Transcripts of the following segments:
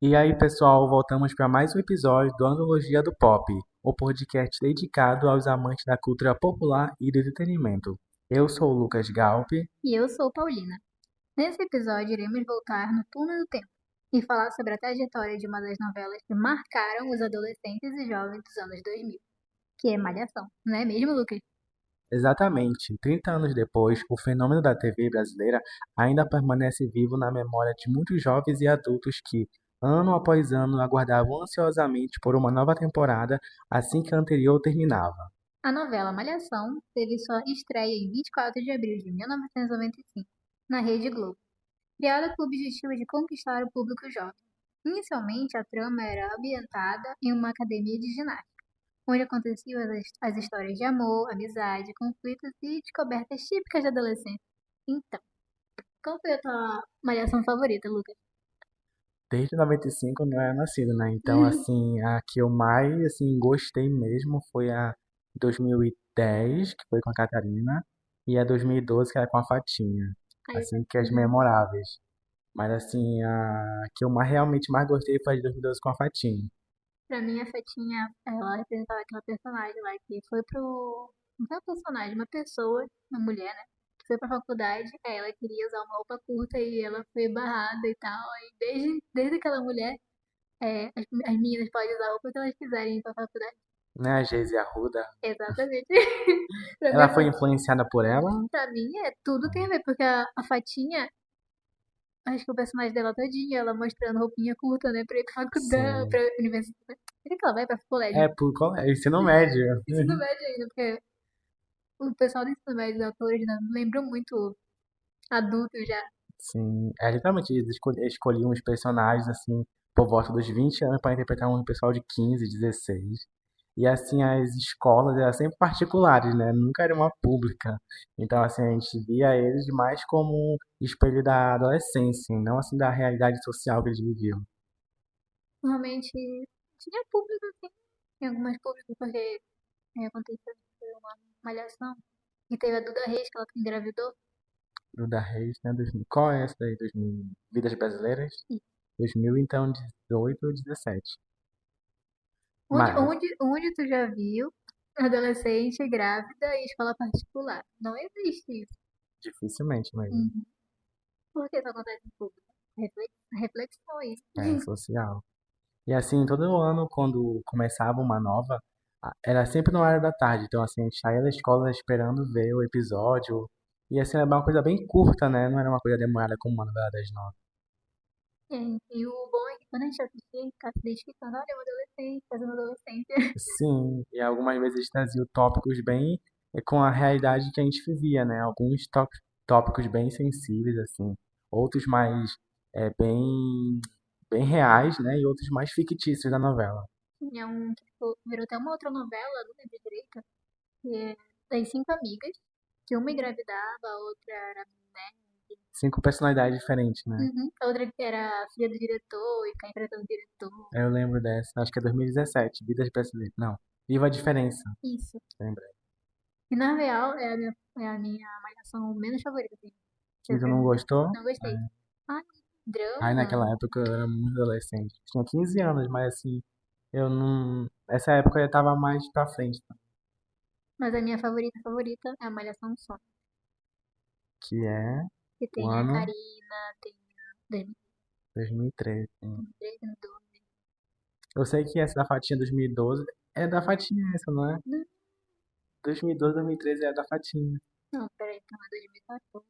E aí, pessoal, voltamos para mais um episódio do Antologia do Pop, o podcast dedicado aos amantes da cultura popular e do entretenimento. Eu sou o Lucas Galpe. E eu sou Paulina. Nesse episódio, iremos voltar no túnel do tempo e falar sobre a trajetória de uma das novelas que marcaram os adolescentes e jovens dos anos 2000, que é Malhação, não é mesmo, Lucas? Exatamente, 30 anos depois, o fenômeno da TV brasileira ainda permanece vivo na memória de muitos jovens e adultos que, ano após ano, aguardavam ansiosamente por uma nova temporada assim que a anterior terminava. A novela Malhação teve sua estreia em 24 de abril de 1995, na Rede Globo, criada com o objetivo de conquistar o público jovem. Inicialmente, a trama era ambientada em uma academia de ginástica, onde aconteciam as histórias de amor, amizade, conflitos e descobertas típicas da adolescência. Então, qual foi a tua malhação favorita, Lucas? Desde 95 eu não era nascido, né? Então, assim, a que eu mais, assim, gostei mesmo foi a 2010, que foi com a Catarina, e a 2012, que era com a Fatinha. Aí, Assim, que as memoráveis. Mas, assim, a que eu realmente mais gostei foi a de 2012 com a Fatinha. pra mim, a Fetinha, ela representava aquela personagem lá que foi pro. Não foi um personagem, uma pessoa, uma mulher, né? Que foi pra faculdade, aí ela queria usar uma roupa curta e ela foi barrada e tal. Aí desde aquela mulher, as meninas podem usar a roupa que elas quiserem ir pra faculdade. Né, a Geise Arruda. Exatamente. pra mim, Ela foi influenciada por ela? pra mim, tudo tem a ver, porque a Fatinha, acho que o personagem dela todinha, ela mostrando roupinha curta, né? Pra ir pra faculdade, Sim. pra universidade. Será que ela vai pra colégio? É, por colégio, ensino médio. Ensino médio ainda, porque o pessoal do ensino médio, os atores, né, lembram muito adulto já. Sim, literalmente eles escolhiam os personagens assim por volta dos 20 anos para interpretar um pessoal de 15, 16. E assim as escolas eram sempre particulares, né? Nunca era uma pública. Então assim a gente via eles mais como um espelho da adolescência, não assim da realidade social que eles viviam. Normalmente tinha público, assim, tinha algumas públicos, porque aconteceu uma malhação. E teve a Duda Reis, que ela engravidou. Duda Reis, né? 2000. Qual é essa daí? 2000? Vidas Brasileiras? E 2000, então 18 ou 17. onde, Mas onde, onde tu já viu adolescente grávida em escola particular? Não existe isso. dificilmente mesmo. Uhum. Por que isso acontece em público? Reflexão aí. É social. E assim, todo ano, quando começava uma nova, era sempre no horário da tarde. Então, assim, a gente saía da escola esperando ver o episódio. E assim, era uma coisa bem curta, né? Não era uma coisa demorada como uma novela das nove. E o bom é que quando a gente assistia, a gente ficava se identificando, olha, é um adolescente, fazendo adolescente. Sim, e algumas vezes trazia tópicos bem com a realidade que a gente vivia, né? Alguns tópicos bem sensíveis, assim. Outros mais bem reais, né? E outros mais fictícios da novela. Tinha um que virou até uma outra novela, não lembro direito, que é das cinco amigas, que uma engravidava, a outra era né, Cinco personalidades diferentes, né? a outra que era filha do diretor e ficava enfrentando o diretor. Eu lembro dessa, acho que é 2017, Vidas Brasileiras. Não, Viva a Diferença. Isso. Lembrei. E na real é a minha malhação menos favorita, assim. E Eu tu não gostou? não gostei. Ai, Aí drama. naquela época eu era muito adolescente. Tinha 15 anos, mas assim, eu não. Essa época eu já tava mais pra frente, tá? Mas a minha favorita é a Malhação Sonic. Que é Que o tem a ano Karina, tem a 2013. Sim. 2013, 2012. Eu sei que essa da Fatinha 2012 é da Fatinha essa, não é? Não, 2012, 2013 é da Fatinha. não, peraí, então é 2014,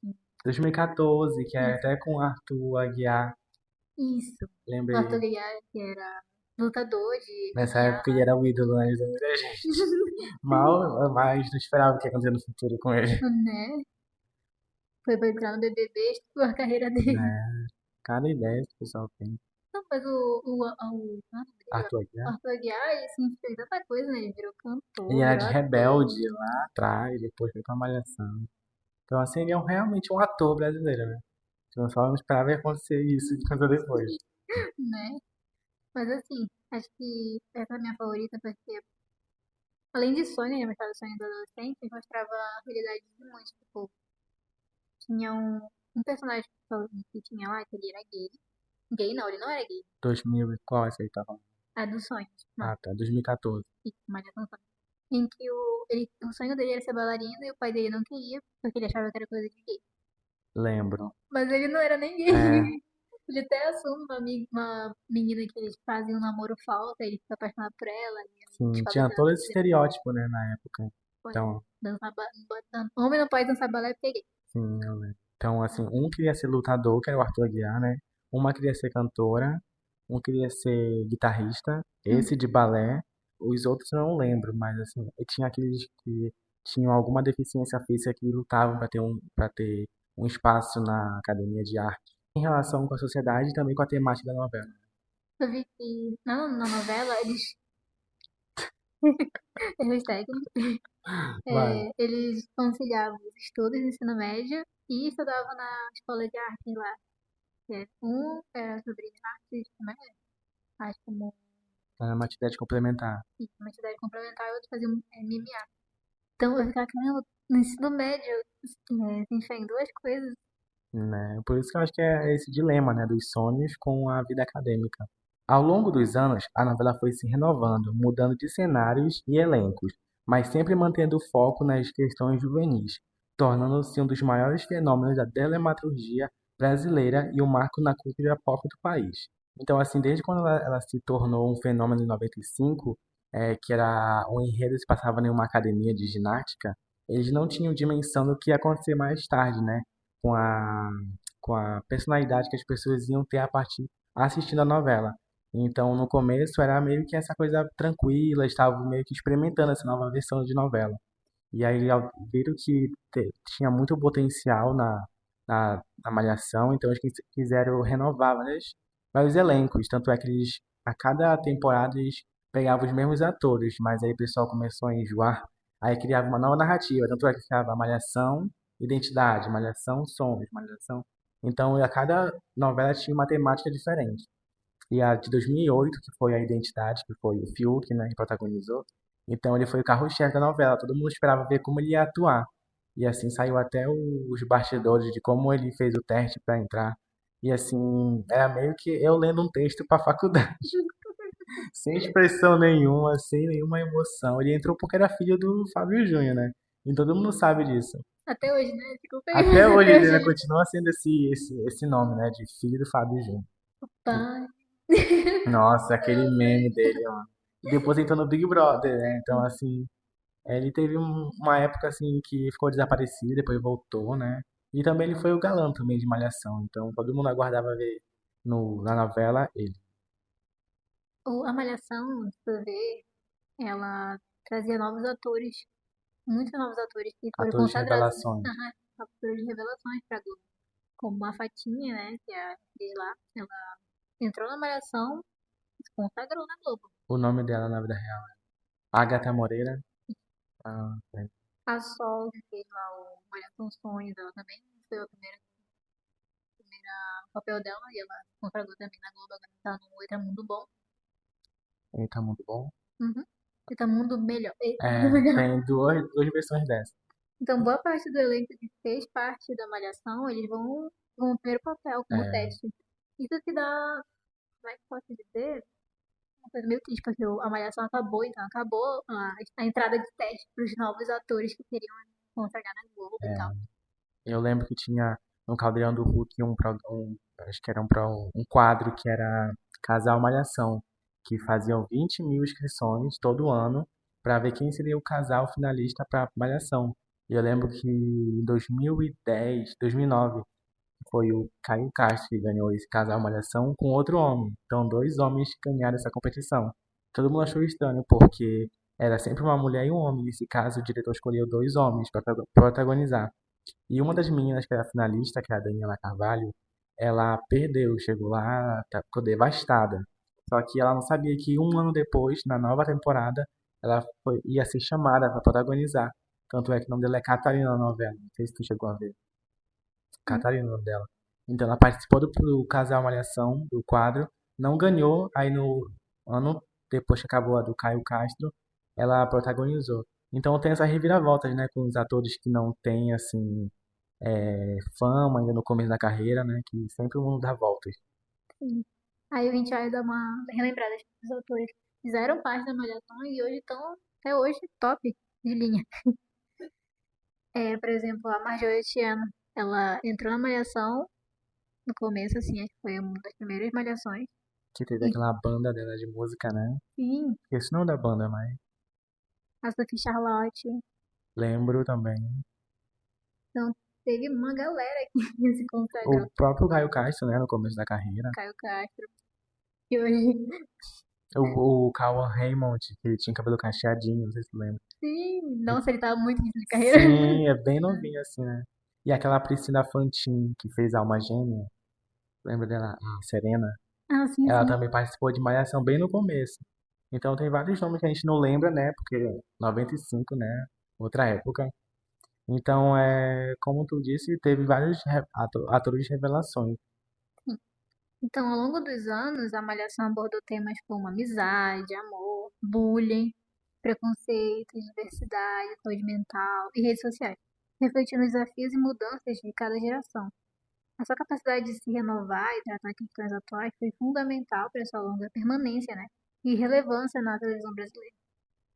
2015. 2014, que é Isso. até com Arthur Aguiar. Isso. Arthur Lembrei. Aguiar, que era lutador de Nessa MMA, época ele era o ídolo, né, de muita gente. Mal, mas não esperava o que ia acontecer no futuro com ele. né? Foi pra entrar no BBB, estourou a carreira dele. Né? Cada ideia que o pessoal tem. Não, mas Arthur o Aguiar. Arthur Aguiar, ele assim, fez tanta coisa, né? Ele virou Ele cantor, era virou de ator. Rebelde lá atrás, depois foi pra Malhação. Então, assim, ele é realmente um ator brasileiro, né? Então, só não esperava acontecer isso que aconteceu depois. Né? Mas assim, acho que essa é a minha favorita porque, além de Sônia, né, mostrava Sônia do adolescente, mostrava a realidade de muitos. Tipo, tinha um personagem que tinha lá, que ele era gay. Gay não, ele não era gay. 2000, qual é essa aí que tá falando? É dos sonhos. Não, Ah, tá, 2014. isso, Malhação sonho. Em que o sonho dele era ser bailarino e o pai dele não queria, porque ele achava que era coisa de gay. Lembro. Mas ele não era nem É, gay. Ele até assume uma menina que eles fazem um namoro falso, aí ele fica apaixonado por ela, e aí eles sim, fazem tinha aquela todo esse coisa. estereótipo, né, na época. Pois é, Então, homem não pode dançar balé porque é gay. sim, eu lembro. Então, assim, um queria ser lutador, que era o Arthur Aguiar, né? Uma queria ser cantora, um queria ser guitarrista, Hum. esse de balé, os outros eu não lembro, mas assim, e tinha aqueles que tinham alguma deficiência física que lutavam para ter um espaço na academia de arte. Em relação com a sociedade e também com a temática da novela. Eu vi que na novela eles técnicos, Vai. eles conciliavam os estudos no ensino médio e estudavam na escola de arte lá. Um era sobre artes, como é? Acho como Era uma atividade complementar, isso, uma atividade complementar e outro fazia MMA. Então eu ficava, caramba, no ensino médio, se enfiar em duas coisas. né? Por isso que eu acho que é esse dilema, né, dos sonhos com a vida acadêmica. Ao longo dos anos, a novela foi se renovando, mudando de cenários e elencos, mas sempre mantendo o foco nas questões juvenis, tornando-se um dos maiores fenômenos da dramaturgia brasileira e um marco na cultura pop do país. Então, assim, desde quando ela se tornou um fenômeno em 95, que era um enredo que se passava em uma academia de ginástica, eles não tinham dimensão do que ia acontecer mais tarde, né? Com a, com a personalidade que as pessoas iam ter a partir assistindo a novela. Então, no começo era meio que essa coisa tranquila, estavam meio que experimentando essa nova versão de novela. E aí viram que tinha muito potencial na Malhação, então eles quiseram renovar vários elencos. Tanto é que eles, a cada temporada, eles pegavam os mesmos atores, mas aí o pessoal começou a enjoar, aí criava uma nova narrativa. Tanto é que ficava Malhação, Identidade, Malhação, Somos, Malhação. Então, a cada novela tinha uma temática diferente. E a de 2008, que foi a Identidade, que foi o Fiuk, né, que protagonizou. Então ele foi o carro-chefe da novela. Todo mundo esperava ver como ele ia atuar. E assim saiu até os bastidores de como ele fez o teste para entrar. E assim, era meio que eu lendo um texto para faculdade, sem expressão nenhuma, sem nenhuma emoção. Ele entrou porque era filho do Fábio Júnior, né? E todo mundo sabe disso. Até hoje, né? Desculpa aí. Até hoje Até ele hoje ainda ele continua sendo esse nome, né? De filho do Fábio Júnior. pai. Nossa, aquele meme dele, ó. E depois entrou no Big Brother, né? Então, assim, ele teve uma época, assim, que ficou desaparecido, depois voltou, né? E também ele foi o galã também de Malhação. Então, todo mundo aguardava ver na novela ele. A Malhação, se tu vê, ela trazia novos atores, muitos novos atores que foram Atores de consagrados, né? revelações. Aham, atores de revelações pra Globo. Como a Fatinha, né? Que é a atriz lá. Ela entrou na Malhação e se consagrou na Globo. O nome dela na vida real é Agatha Moreira. Ah, é. A Sol, que fez lá o Malhação Sonhos, ela também foi a primeira papel dela e ela se consagrou também na Globo. Agora tá no Eita Mundo Bom. Ele tá muito bom. Uhum. Eita Mundo Melhor. Eita Mundo É, Melhor. tem duas versões dessa. Então, boa parte do elenco que fez parte da Malhação, eles vão no primeiro papel, como É, teste. Isso que dá, como é que posso dizer? Uma coisa meio triste, porque a Malhação acabou, então acabou a entrada de teste para os novos atores que queriam consagrar na Globo e tal. eu lembro que tinha no Caldeirão do Hulk acho que era um quadro que era Casal Malhação, que faziam 20 mil inscrições todo ano para ver quem seria o casal finalista para Malhação. E eu lembro que em 2010, 2009, foi o Caio Castro que ganhou esse casal Malhação com outro homem. Então, dois homens ganharam essa competição. Todo mundo achou estranho, porque era sempre uma mulher e um homem. Nesse caso, o diretor escolheu dois homens para protagonizar. E uma das meninas que era finalista, que é a Daniela Carvalho, ela perdeu, chegou lá, ficou devastada. Só que ela não sabia que um ano depois, na nova temporada, ia ser chamada para protagonizar. Tanto é que o nome dela é Catarina na novela. Não sei se tu chegou a ver. Hum. Catarina, o nome dela. Então ela participou do Casal Malhação, do quadro, não ganhou, aí no ano depois que acabou a do Caio Castro, ela protagonizou. Então tem essas reviravoltas, né, com os atores que não têm, assim, fama ainda no começo da carreira, né, que sempre o mundo dá voltas. Sim. Aí a gente vai dar uma relembrada dos autores que fizeram parte da Malhação e hoje estão, até hoje, top de linha. Por exemplo, a Marjorie Etienne, ela entrou na Malhação no começo, assim, acho que foi uma das primeiras Malhações. Que teve E aquela banda dela de música, né? sim, Esse não é da banda, mas a Sophie Charlotte. lembro também. Então, teve uma galera que se O consagrou. próprio Caio Castro, né? No começo da carreira. Caio Castro. E hoje, O Cauã Raymond, que ele tinha cabelo cacheadinho, não sei se tu lembra. sim, nossa, ele tava muito início de carreira. Sim, é bem novinho assim, né? E aquela Priscila Fantin, que fez Alma Gêmea, lembra dela? A Serena. Ah, sim, Ela sim. também participou de Malhação bem no começo. Então tem vários nomes que a gente não lembra, né? Porque 95, né? Outra época. Então, como tu disse, teve vários atores de revelações. Então, ao longo dos anos, a Malhação abordou temas como amizade, amor, bullying, preconceito, diversidade, saúde mental e redes sociais, refletindo os desafios e mudanças de cada geração. A sua capacidade de se renovar e tratar questões atuais foi fundamental para sua longa permanência, né? E relevância na televisão brasileira.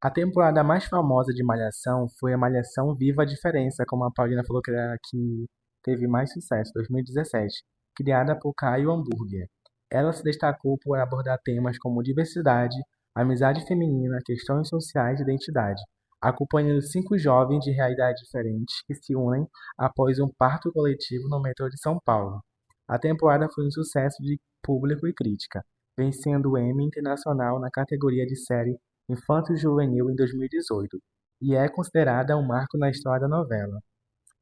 A temporada mais famosa de Malhação foi a Malhação Viva a Diferença, como a Paulina falou que era a que teve mais sucesso, 2017, criada por Caio Hambúrguer. Ela se destacou por abordar temas como diversidade, amizade feminina, questões sociais e identidade, acompanhando 5 jovens de realidades diferentes que se unem após um parto coletivo no metrô de São Paulo. A temporada foi um sucesso de público e crítica, vencendo o Emmy Internacional na categoria de série infanto-juvenil em 2018 e é considerada um marco na história da novela.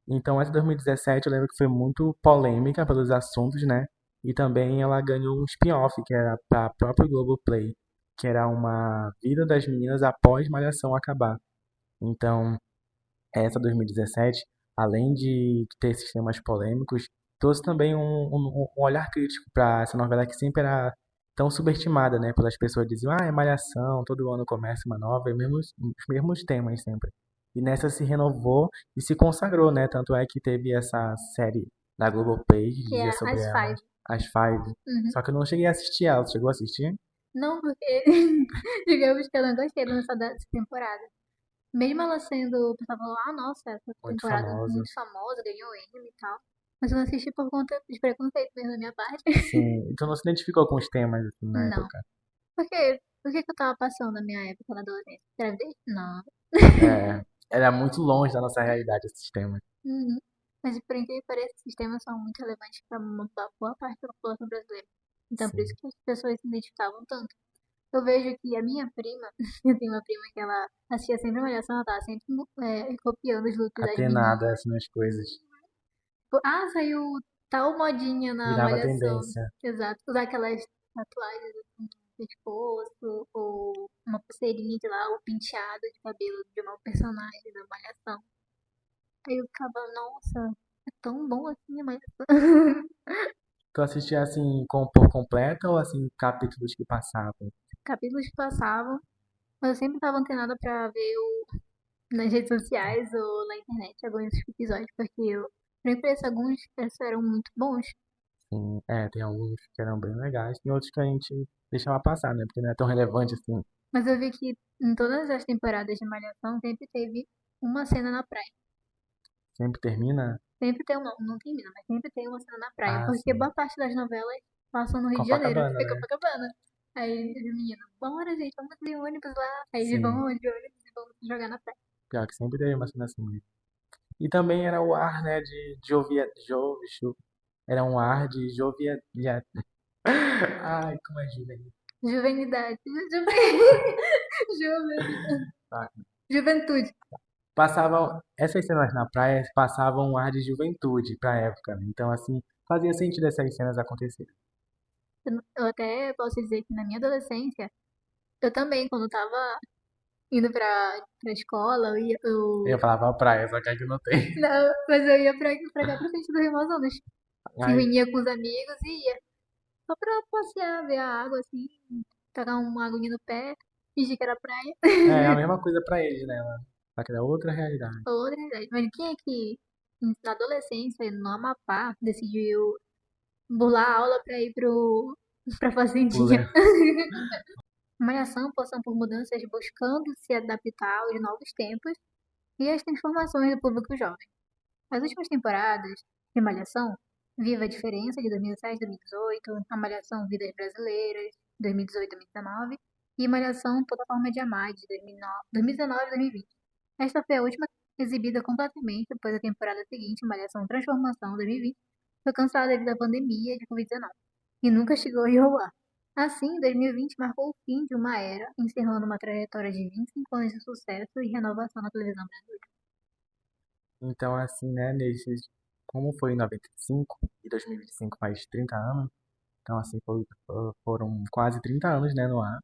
Então, essa 2017 eu lembro que foi muito polêmica pelos assuntos, né? E também ela ganhou um spin-off que era para a própria Globoplay, que era uma vida das meninas após Malhação acabar. Então, essa 2017, além de ter esses temas polêmicos, trouxe também um olhar crítico para essa novela que sempre era tão subestimada, né? Pelas pessoas diziam, é malhação, todo ano começa uma nova, e os mesmos temas sempre. E nessa se renovou e se consagrou, né? Tanto é que teve essa série da Globoplay que Que dizia é sobre as ela, Five. as Five. Uhum. Só que eu não cheguei a assistir ela, tu chegou a assistir? Não porque, digamos que eu não gostei dessa temporada. Mesmo ela sendo, o pessoal falou, ah, nossa, essa Muito temporada é famosa. muito famosa, ganhou Emmy e tal. Mas eu não assisti por conta de preconceito mesmo da minha parte. Sim, então não se identificou com os temas assim, na Não. época. Por quê? Por que que eu tava passando na minha época na adolescência? Gravidez? Não. É, era muito longe da nossa realidade esses temas. Uhum. Mas por incrível que pareça, esses temas são muito relevantes para uma boa parte da população brasileira. Então por isso Sim. que as pessoas se identificavam tanto. Eu vejo que a minha prima, eu tenho uma prima que ela assistia sempre Malhação, ela tava sempre copiando os looks das Atenada meninas. assim nas coisas. Tipo, ah, saiu tal modinha na Virava Malhação. tendência. Exato. Usar aquelas tatuagens assim, no pescoço, ou uma pulseirinha de lá, ou penteado de cabelo de uma personagem da Malhação. Aí eu ficava, nossa, é tão bom assim a Malhação. Tu assistia assim por completo ou assim capítulos que passavam? Capítulos que passavam, mas eu sempre estava antenada pra ver nas redes sociais ou na internet alguns episódios, porque eu, por exemplo, alguns esses eram muito bons. Sim, tem alguns que eram bem legais, tem outros que a gente deixava passar, né? Porque não é tão relevante assim. Mas eu vi que em todas as temporadas de Malhação sempre teve uma cena na praia. Sempre termina. Sempre tem uma, não termina, mas sempre tem uma cena na praia, Ah, porque sim. boa parte das novelas passam no Rio de Janeiro, Copacabana, fica né? Copacabana. Aí os meninos, bora gente, vamos de ônibus lá. Aí eles Sim. vão de ônibus e vão se jogar na praia. Pior que sempre teve uma cena assim mesmo. E também era o ar, né, de jovia, era um ar de jovia, ai, como é juvenil. Juvenilidade. Juvenilidade. Tá. Juventude. Passavam essas cenas na praia passavam um ar de juventude pra época, né? Então assim fazia sentido essas cenas acontecerem. Eu até posso dizer que na minha adolescência, eu também, quando tava indo pra escola, Eu falava praia, só que aqui não tem. não, mas eu ia pra cá, pra frente do Rio Amazonas. Se Ai, reunia com os amigos e ia. Só pra passear, ver a água, assim, pegar uma aguinha no pé, fingir que era praia. é a mesma coisa pra eles, né? Só que era outra realidade. Outra realidade. Mas quem é que, na adolescência, no Amapá, decidiu burlar a aula pra ir pra fazendinha. Pula. Malhação passam por mudanças buscando se adaptar aos novos tempos e às transformações do público jovem. As últimas temporadas de Malhação, Viva a Diferença, de 2007 a 2018, a Malhação Vidas Brasileiras, 2018 a 2019, e Malhação Toda Forma de Amar, de 2019 a 2020. Esta foi a última exibida completamente, pois a temporada seguinte, Malhação Transformação, 2020, foi cancelada devido à pandemia de Covid-19 e nunca chegou ao ar. Assim, 2020 marcou o fim de uma era, encerrando uma trajetória de 25 anos de sucesso e renovação na televisão brasileira. Então, assim, né, como foi em 95 e 2025 faz 30 anos, então, assim, foram quase 30 anos, né, no ar,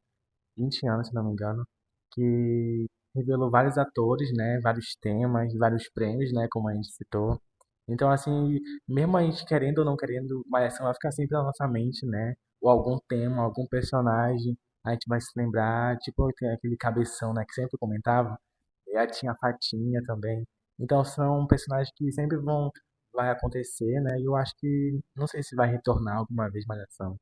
20 anos, se não me engano, que revelou vários atores, né, vários temas, vários prêmios, né, como a gente citou. Então, assim, mesmo a gente querendo ou não querendo, Malhação vai ficar sempre na nossa mente, né, ou algum tema, algum personagem, a gente vai se lembrar, tipo, tem aquele cabeção, né, que sempre comentava, e aí tinha a Fatinha também. Então, são personagens que sempre vai acontecer, né, e eu acho que, não sei se vai retornar alguma vez Malhação.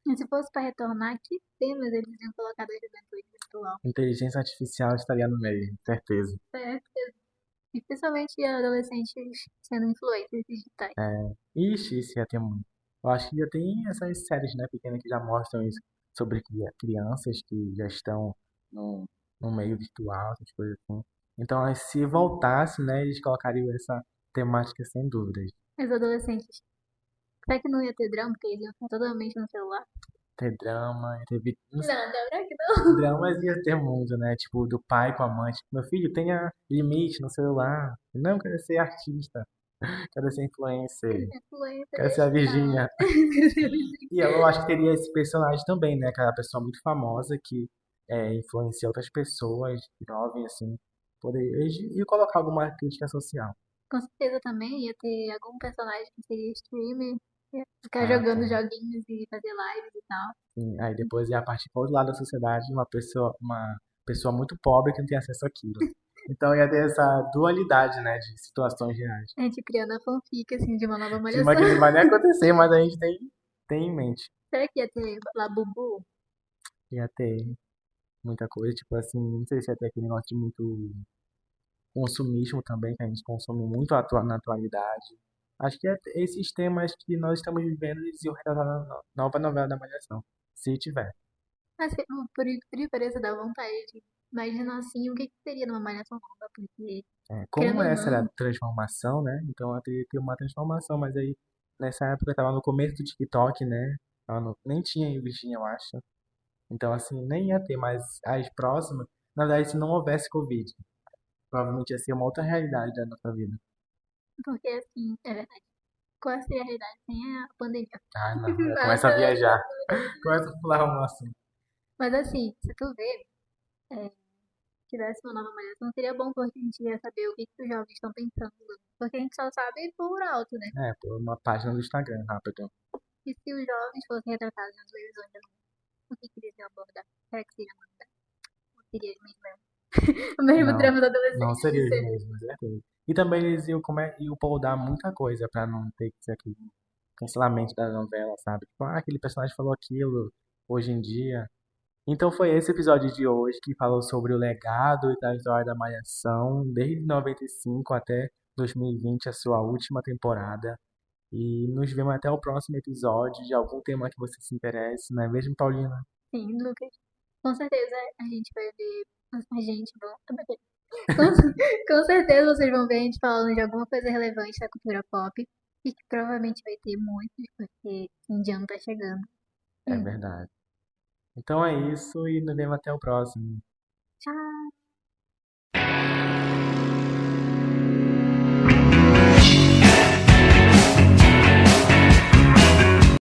E se fosse para retornar, que temas eles iam colocar da juventude virtual? Inteligência artificial estaria no meio, certeza. Certo? Especialmente adolescentes sendo influencers digitais. Ixi, isso ia ter muito. Eu acho que já tem essas séries, né, pequenas que já mostram isso sobre crianças que já estão no, no meio virtual, essas coisas assim. Então, se voltasse, né, eles colocariam essa temática sem dúvidas. Os adolescentes, será que não ia ter drama, porque eles iam ficar totalmente no celular? Ter drama, ter não sei, Não, drama que não. dramas ia ter muito, né? Tipo, do pai com a mãe. Tipo, meu filho, tenha limite no celular. Não, quero ser artista. Quero ser influencer. Quero ser a Influencers, tá? Virgínia. E eu acho que teria esse personagem também, né? Aquela pessoa muito famosa que influencia outras pessoas, jovens, assim. Poder, e colocar alguma crítica social. Com certeza também ia ter algum personagem que seria streamer, ia ficar Ah, jogando tá. joguinhos e fazer lives e tal. Sim, aí depois ia partir para outro lado da sociedade, uma pessoa muito pobre que não tem acesso àquilo. Então ia ter essa dualidade, né, de situações reais. A gente criando a fanfic, assim, de uma nova De uma malhação. que não vai nem acontecer, mas a gente tem em mente. Será que ia ter Labubu? Ia ter muita coisa, tipo assim, não sei se ia ter aquele negócio de muito consumismo também, que a gente consome muito na atualidade. Acho que é esses temas que nós estamos vivendo, eles iam retratar na nova novela da Malhação, se tiver. Mas por diferença da vontade de imaginar assim o que, que seria numa malhação nova, porque, É, querendo como ou essa era a não, transformação, né? Então ela teria que ter uma transformação, mas aí nessa época tava no começo do TikTok, né? Nem tinha em Virgínia, eu acho. Então assim, nem ia ter, mas as próximas, na verdade, se não houvesse Covid, provavelmente ia ser uma outra realidade da nossa vida. porque assim, é verdade. Qual seria a realidade sem a pandemia? Ah, não, eu começo a Nossa, viajar, começo a pular um assunto. mas assim, se tu vê, é, tivesse uma nova malhação, seria bom porque a gente ia saber o que, que os jovens estão pensando. Porque a gente só sabe por alto, né? É, por uma página do Instagram, rápido. E se os jovens fossem retratados nas televisões da Globo, o que, que eles iam abordar? Será que seria abordar? Ou seria o mesmo Não, drama do não adolescente seria de os sempre? mesmos, certeza. E também eles iam podar muita coisa pra não ter que ser aquele cancelamento da novela, sabe? Tipo, aquele personagem falou aquilo hoje em dia. Então foi esse episódio de hoje que falou sobre o legado e da história da Malhação, desde 95 até 2020, a sua última temporada. E nos vemos até o próximo episódio de algum tema que você se interesse, não é mesmo, Paulina? Sim, Lucas. Com certeza a gente vai ver. A gente, bom, com, com certeza vocês vão ver a gente falando de alguma coisa relevante da cultura pop. E que provavelmente vai ter muitos, porque fim de ano tá chegando. É verdade. Então é isso e nos vemos até o próximo. Tchau!